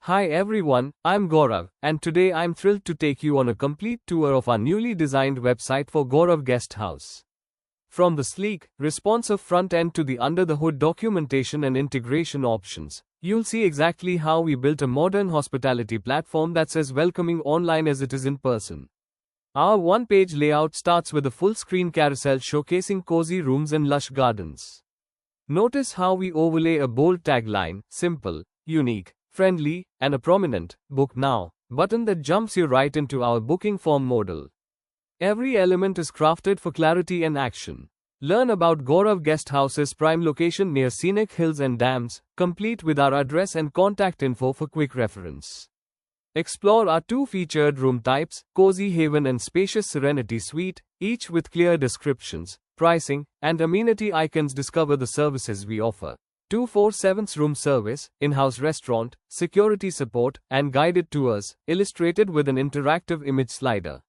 Hi everyone, I'm Gaurav, and today I'm thrilled to take you on a complete tour of our newly designed website for Gaurav Guest House. From the sleek, responsive front end to the under-the-hood documentation and integration options, you'll see exactly how we built a modern hospitality platform that's as welcoming online as it is in person. Our one-page layout starts with a full-screen carousel showcasing cozy rooms and lush gardens. Notice how we overlay a bold tagline, simple, unique, friendly, and a prominent "Book Now" button that jumps you right into our booking form modal. Every element is crafted for clarity and action. Learn about Gaurav Guest House's prime location near scenic hills and dams, complete with our address and contact info for quick reference. Explore our two featured room types, Cozy Haven and Spacious Serenity Suite, each with clear descriptions, pricing, and amenity icons. Discover the services we offer. 24/7 room service, in-house restaurant, security support, and guided tours, illustrated with an interactive image slider.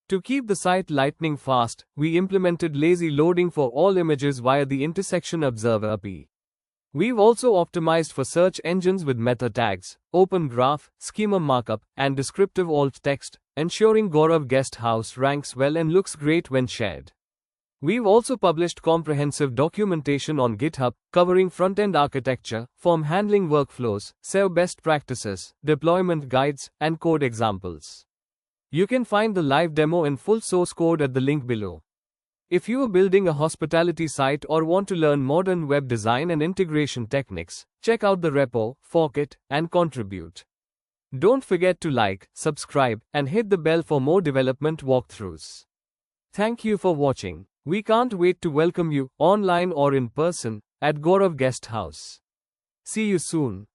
To keep the site lightning fast, we implemented lazy loading for all images via the Intersection Observer API. We've also optimized for search engines with meta tags, open graph, schema markup, and descriptive alt text, ensuring Gaurav Guest House ranks well and looks great when shared. We've also published comprehensive documentation on GitHub, covering front-end architecture, form handling workflows, SEO best practices, deployment guides, and code examples. You can find the live demo and full source code at the link below. If you are building a hospitality site or want to learn modern web design and integration techniques, check out the repo, fork it, and contribute. Don't forget to like, subscribe, and hit the bell for more development walkthroughs. Thank you for watching. We can't wait to welcome you, online or in person, at Gaurav Guest House. See you soon.